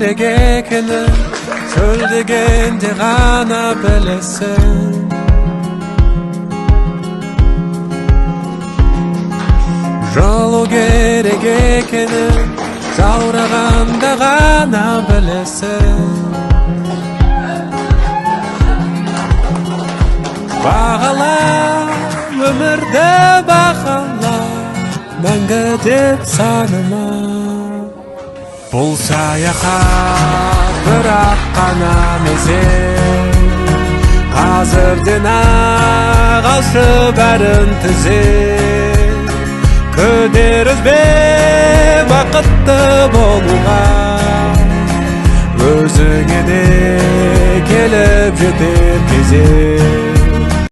керек екенін сөйлегенде ғана білесің. Жылу керек екенін жаурағанда ғана білесің. Бағала өмірді, бағала мәңгі деп санама. Бұл саяхат бірақ қана мезет, қазірден ақ алшы бәрін түзет. Күдер үзбе бақытты болуға, өзіңе де келіп жетер кезек.